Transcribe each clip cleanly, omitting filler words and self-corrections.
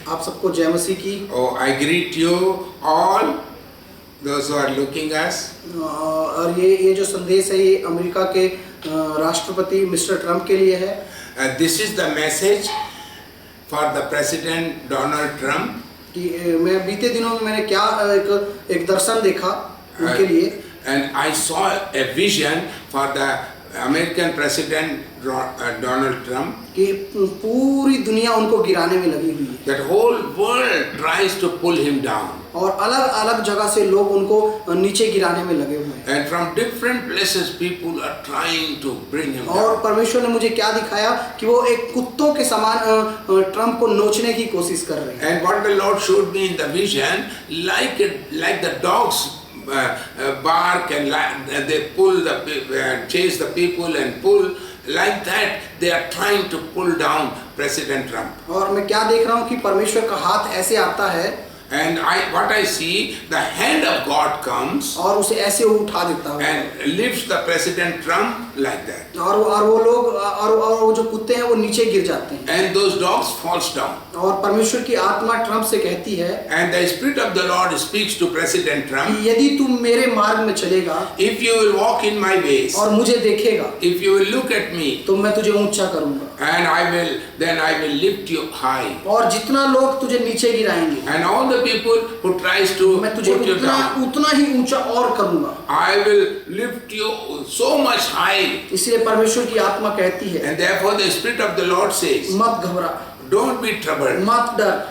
आप सबको जय मसीह की। Oh, I greet you all, those who are looking us. और ये जो संदेश है ये अमेरिका के राष्ट्रपति मिस्टर ट्रम्प के लिए है। This is the message for the President Donald Trump. कि मैं बीते दिनों में मैंने क्या एक दर्शन देखा उनके लिए। And I saw a vision for the American President Donald Trump. कि पूरी दुनिया उनको गिराने में लगी हुई है। That whole world tries to pull him down. और अलग अलग जगह से लोग उनको नीचे गिराने में लगे हुए हैं। And from different places people are trying to bring him और down. परमेश्वर ने मुझे क्या दिखाया कि वो एक कुत्तों के समान ट्रम्प को नोचने की कोशिश कर रहे हैं। And what the Lord showed me in the vision, like the dogs bark and they pull chase the people and pull, like that they are trying to pull down President Trump. और मैं क्या देख रहा हूँ कि परमेश्वर का हाथ ऐसे आता है And what I see, the hand of God comes और उसे ऐसे उठा देता है and lifts the President Trump like that. और वो लोग और वो जो कुत्ते हैं वो नीचे गिर जाते हैं। And those dogs falls down. और परमेश्वर की आत्मा ट्रम्प से कहती है And the Spirit of the Lord speaks to President Trump. कि यदि तू मेरे मार्ग में चलेगा, If you will walk in my ways, और मुझे देखेगा, if you will look at me, तो मैं तुझे ऊंचा करूंगा। and then I will lift you high. और जितना लोग तुझे नीचे गिराएंगे, And all the people who tries to मैं तुझे put you down, उतना ही ऊंचा और करूंगा। I will lift you so much high. इसलिए परमेश्वर की आत्मा कहती है And therefore the Spirit of the Lord says, मत घबरा, don't be troubled, मत डर,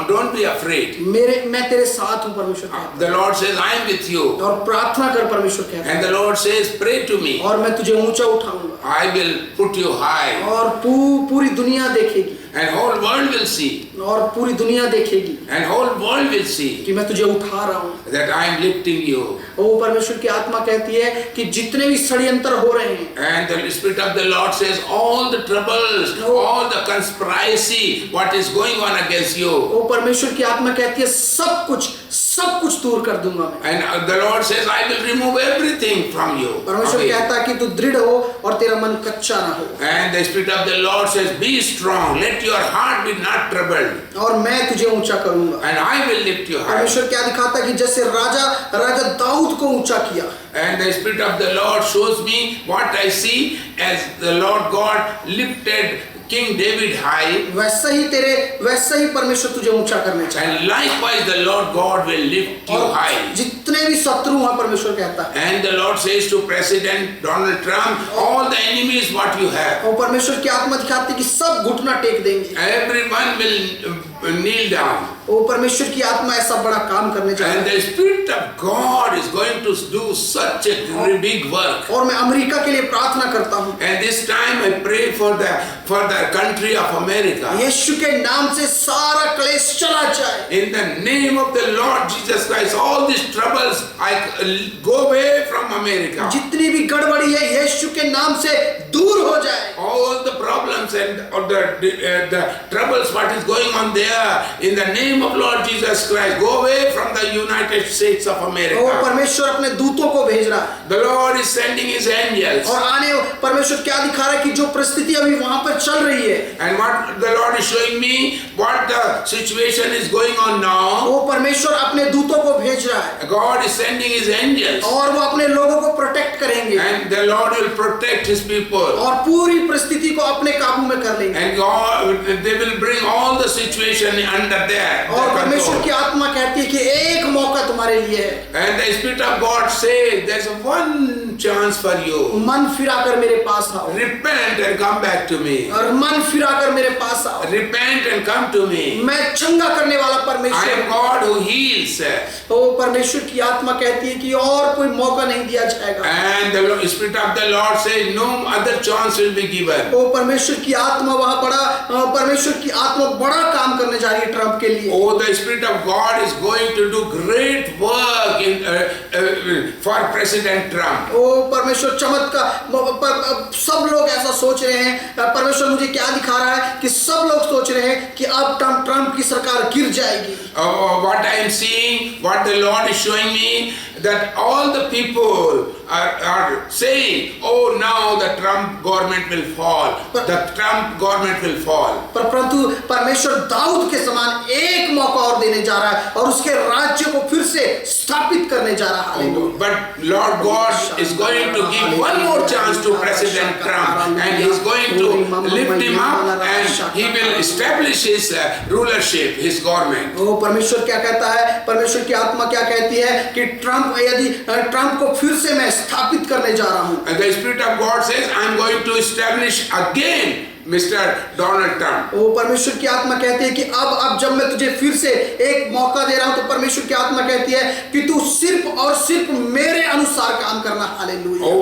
don't be afraid. मैं तेरे साथ हूँ। परमेश्वर कहता The Lord says, I am with you. है और प्रार्थना कर। परमेश्वर कहता है And the Lord says, pray to me. और मैं तुझे ऊंचा उठाऊंगा I will put you high. और पूरी दुनिया देखेगी And whole world will see. और पूरी दुनिया देखेगी And whole world will see कि मैं तुझे उठा रहा हूँ। that I am lifting you. वो परमेश्वर की आत्मा कहती है कि जितने भी षड्यंत्र हो रहे हैं, And the Spirit of the Lord says, all the troubles, all the conspiracy, what is going on against you. वो परमेश्वर की आत्मा कहती है सब कुछ दूर कर दूंगा मैं। And the Lord says, I will remove everything from you. परमेश्वर Okay. कहता है कि तू दृढ़ हो और तेरा मन कच्चा ना हो। And the Spirit of the Lord says, be strong, let your heart be not troubled. और मैं तुझे ऊंचा करूंगा। And I will lift you high. परमेश्वर क्या दिखाता है कि जैसे राजा दाऊद को ऊंचा किया। And the Spirit of the Lord shows me what I see as the Lord God lifted King David high. वैसा ही परमेश्वर तुझे ऊंचा करने चाहिए। And likewise the Lord God will lift you और high. जितने भी शत्रु हैं परमेश्वर कहता है, And the Lord says to President Donald Trump, all the enemies what you have, और परमेश्वर की आत्मा दिखाती है कि सब घुटना टेक देंगे। everyone will kneel down. वो परमेश्वर की आत्मा ऐसा बड़ा काम करने जा रहा And है। the Spirit of God is going to do such a big work. और मैं अमेरिका के लिए प्रार्थना करता हूँ। And this time I pray for the country of America. यीशु के नाम से सारा क्लेश चला जाए। In the name of the Lord Jesus Christ, all these troubles I go away from America. जितनी भी गड़बड़ी है यीशु के नाम से दूर हो जाए। All the problems and the troubles what is going on there, in the name of Lord Jesus Christ, go away from the United States of और America. परमेश्वर अपने दूतों को भेज रहा है। The Lord is sending His angels. और परमेश्वर क्या दिखा रहा है कि जो परिस्थिति अभी वहां पर चल रही है, And what the Lord is showing me, what the situation is going on now, वो परमेश्वर अपने दूतों को भेज रहा है God is sending His angels. और वो अपने लोगों को प्रोटेक्ट करेंगे And the Lord will protect His people. और पूरी परिस्थिति को अपने काबू में कर लेंगे। And God, they will bring all the situation under their और परमेश्वर control. की आत्मा कहती है कि एक मौका तुम्हारे लिए है। And the Spirit of God says, there's one chance for you. मन फिराकर मेरे पास आओ Repent and come back to me. और मन फिराकर मेरे पास आओ। Repent and come to me. मैं चंगा करने वाला I परमेश्वर am God who heals. वो परमेश्वर की आत्मा कहती है कि और कोई मौका नहीं दिया जाएगा। And the Spirit of the Lord says, no other chance will be given. वो परमेश्वर की आत्मा वहां परमेश्वर की आत्मा बड़ा काम करने जा रही है ट्रम्प के लिए। Oh, the Spirit of God is going to do great work for President Trump. वो परमेश्वर चमत्कार सब लोग ऐसा सोच रहे हैं। परमेश्वर मुझे क्या दिखा रहा है कि सब लोग सोच रहे हैं कि अब ट्रम्प की सरकार गिर जाएगी। What I am seeing, what the Lord is showing me, that all the people are saying, oh, now the Trump government will fall. The Trump government will fall. परंतु परमेश्वर दाऊद के समान एक मौका और देने जा रहा है और उसके राज्य को फिर से स्थापित करने जा रहा है। But Lord God is going to give one more chance to President Trump, and he is going to lift him up, and he will establish his rulership, his government. वो परमेश्वर क्या कहता है, परमेश्वर की आत्मा क्या कहती है कि ट्रम्प को फिर से मैं स्थापित करने जा रहा हूँ। And the Spirit of God says, I am going to establish again Mr. Donald Trump. वो परमेश्वर की आत्मा कहती है कि अब जब मैं तुझे फिर से एक मौका दे रहा हूँ, तो परमेश्वर की आत्मा कहती है कि तू सिर्फ और सिर्फ मेरे अनुसार काम करना। Hallelujah. Oh,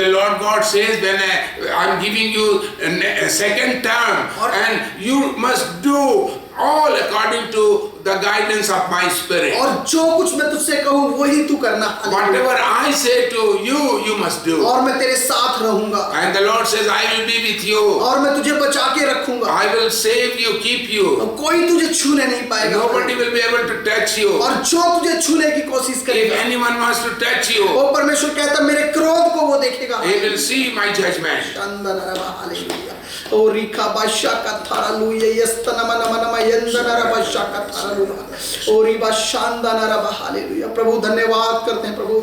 the Lord God says, when I am giving you a second term, and you must do all according to the guidance of my Spirit. और जो कुछ मैं तुझसे कहूँ वही तू करना। Whatever I say to you, you must do. और मैं तेरे साथ रहूँगा। And the Lord says, I will be with you. और मैं तुझे बचा के रखूँगा। I will save you, keep you. कोई तुझे छूने नहीं पाएगा। Nobody will be able to touch you. और जो तुझे छूने की कोशिश करेगा, If anyone wants to touch you, वो परमेश्वर कहता मेरे क्रोध को वो देखेगा। he will see my judgment. Hallelujah. ओ रिखा बादशाह का थारा लुया यस्तना मना यंदना रा बादशाह का थारा लुया ओ रिबा शानदाना रा हालेलुया। प्रभु धन्यवाद करते हैं, प्रभु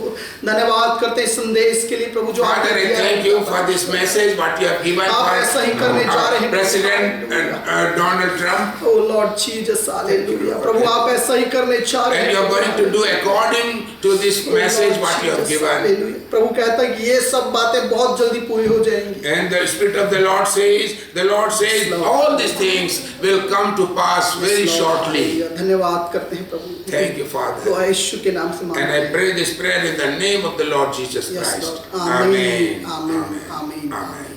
धन्यवाद करते हैं संदेश के लिए प्रभु जो Father, I thank you for this message what you have given for President Donald Trump. O lord Jesus hallelujah. प्रभु आप ऐसा ही करने चाह रहे हैं, and you are going to do according to this message what you have given. प्रभु कहता है कि ये सब बातें बहुत जल्दी पूरी हो जाएंगी। And the Spirit of the Lord says all these things will come to pass very shortly. धन्यवाद करते हैं प्रभु। Thank you, Father. दुआ यीशु के नाम से मांगते हैं। And I pray this prayer in the name of the Lord Jesus Christ. Amen. आमीन आमीन आमीन।